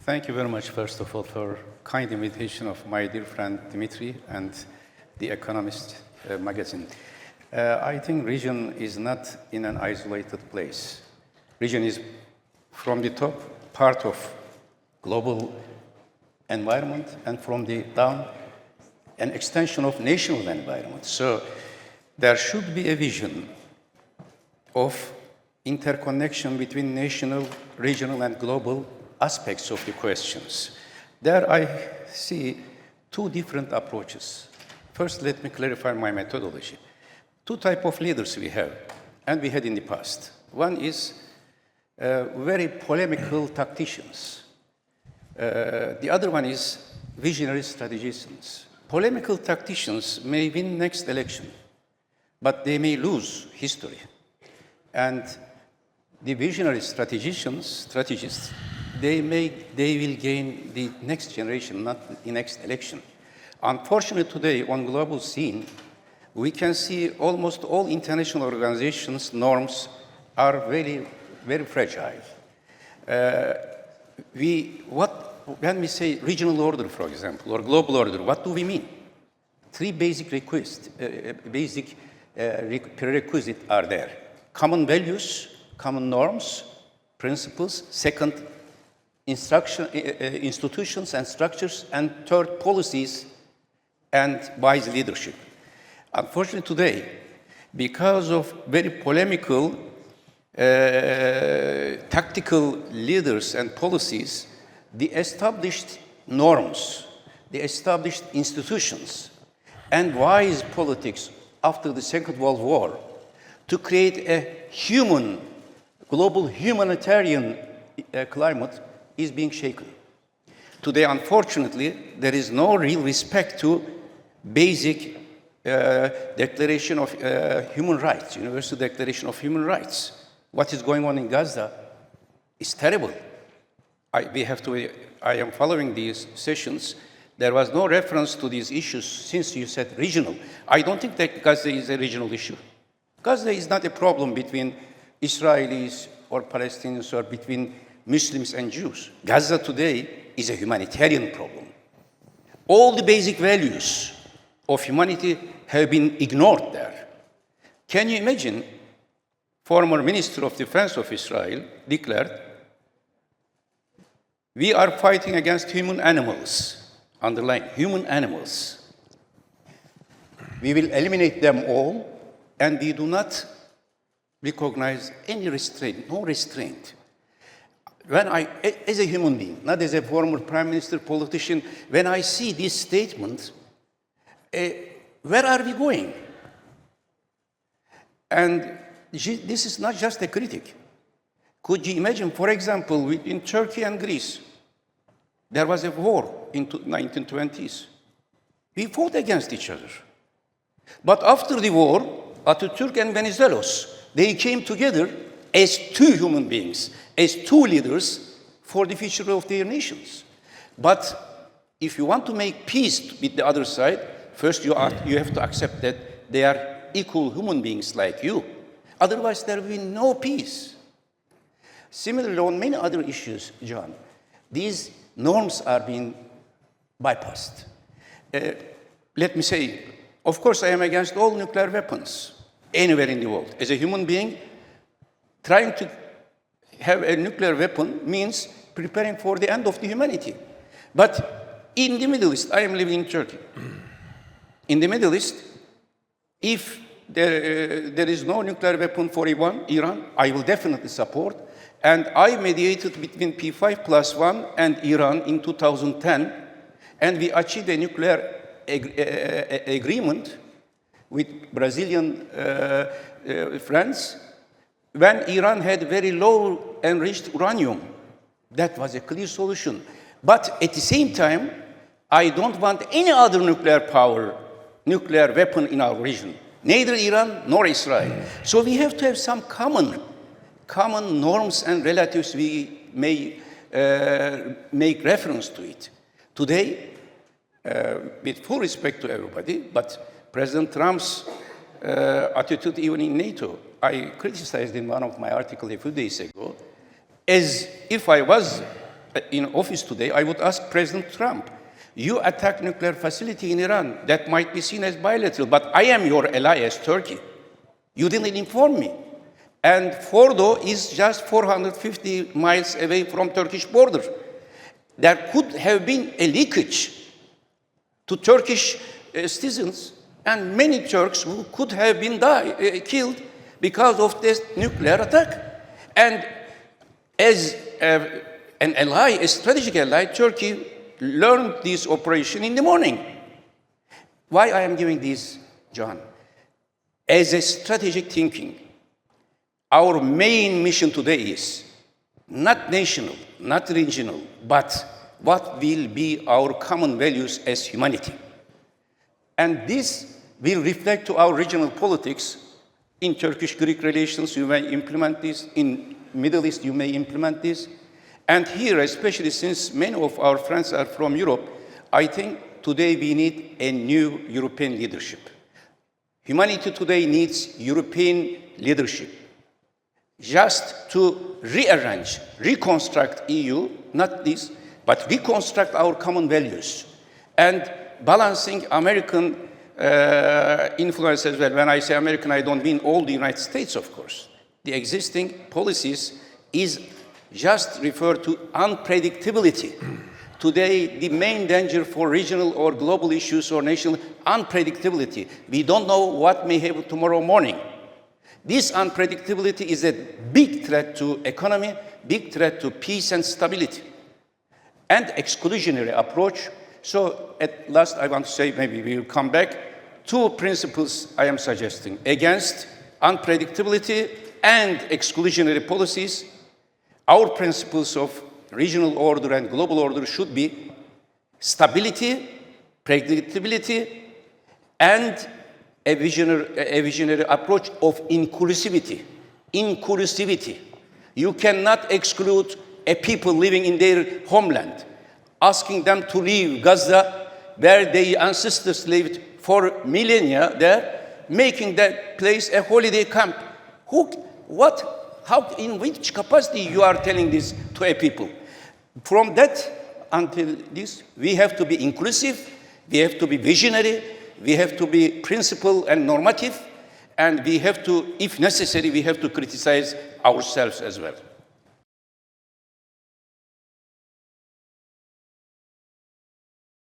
Thank you very much, first of all, for kind invitation of my dear friend Dimitri and the Economist magazine. I think region is not in an isolated place. Region is, from the top, part of global environment, and from the down, an extension of national environment. So there should be a vision of interconnection between national, regional, and global aspects of the questions. There I see two different approaches. First, let me clarify my methodology. Two types of leaders we have, and we had in the past. One is very polemical tacticians. The other one is visionary strategicians. Polemical tacticians may win next election, but they may lose history. And the visionary strategists, they will gain the next generation, not the next election. Unfortunately, today on global scene, we can see almost all international organizations' norms are very, very fragile. When we say regional order, for example, or global order, what do we mean? Three basic prerequisites are there. Common values, common norms, principles. Second, institutions and structures. And third, policies and wise leadership. Unfortunately today, because of very polemical, tactical leaders and policies, the established norms, the established institutions, and wise politics after the Second World War to create a global humanitarian climate is being shaken. Today, unfortunately, there is no real respect to basic Declaration of Human Rights, Universal Declaration of Human Rights. What is going on in Gaza is terrible. I am following these sessions. There was no reference to these issues since you said regional. I don't think that Gaza is a regional issue. Gaza is not a problem between Israelis or Palestinians or between Muslims and Jews. Gaza today is a humanitarian problem. All the basic values of humanity have been ignored there. Can you imagine? Former Minister of Defense of Israel declared, "We are fighting against human animals," underline, human animals. "We will eliminate them all, and we do not recognize any restraint, no restraint." As a human being, not as a former prime minister, politician, when I see this statement, where are we going? And this is not just a critic. Could you imagine, for example, in Turkey and Greece, there was a war in the 1920s. We fought against each other. But after the war, Atatürk and Venizelos, they came together as two human beings, as two leaders for the future of their nations. But if you want to make peace with the other side, first you have to accept that they are equal human beings like you. Otherwise, there will be no peace. Similarly, on many other issues, John, these norms are being bypassed. Let me say, of course, I am against all nuclear weapons anywhere in the world. As a human being, trying to have a nuclear weapon means preparing for the end of the humanity. But in the Middle East, I am living in Turkey. In the Middle East, if there is no nuclear weapon for Iran, I will definitely support. And I mediated between P5+1 and Iran in 2010, and we achieved a nuclear agreement with Brazilian friends when Iran had very low enriched uranium. That was a clear solution. But at the same time, I don't want any other nuclear weapon in our region, neither Iran nor Israel. So we have to have some common norms and relatives we may make reference to it. Today, with full respect to everybody, but President Trump's attitude even in NATO, I criticized in one of my articles a few days ago, as if I was in office today, I would ask President Trump, you attack nuclear facility in Iran, that might be seen as bilateral, but I am your ally as Turkey. You didn't inform me. And Fordo is just 450 miles away from Turkish border. There could have been a leakage to Turkish citizens, and many Turks who could have been killed because of this nuclear attack. And as an ally, a strategic ally, Turkey learned this operation in the morning. Why I am giving this, John? As a strategic thinking, our main mission today is not national, not regional, but what will be our common values as humanity. And this will reflect to our regional politics. In Turkish-Greek relations, you may implement this. In Middle East, you may implement this. And here, especially since many of our friends are from Europe, I think today we need a new European leadership. Humanity today needs European leadership. Just to rearrange, reconstruct EU, not this, but reconstruct our common values. And balancing American influence as well. When I say American, I don't mean all the United States, of course. The existing policies is just referred to unpredictability. Today, the main danger for regional or global issues or national unpredictability. We don't know what may happen tomorrow morning. This unpredictability is a big threat to economy, big threat to peace and stability. And exclusionary approach. So at last, I want to say, maybe we will come back, two principles I am suggesting against unpredictability and exclusionary policies. Our principles of regional order and global order should be stability, predictability, and a visionary approach of inclusivity. Inclusivity. You cannot exclude a people living in their homeland, asking them to leave Gaza, where their ancestors lived for millennia there, making that place a holiday camp. How, in which capacity you are telling this to a people? From that until this, we have to be inclusive, we have to be visionary, we have to be principled and normative, and we have to, if necessary, we have to criticize ourselves as well.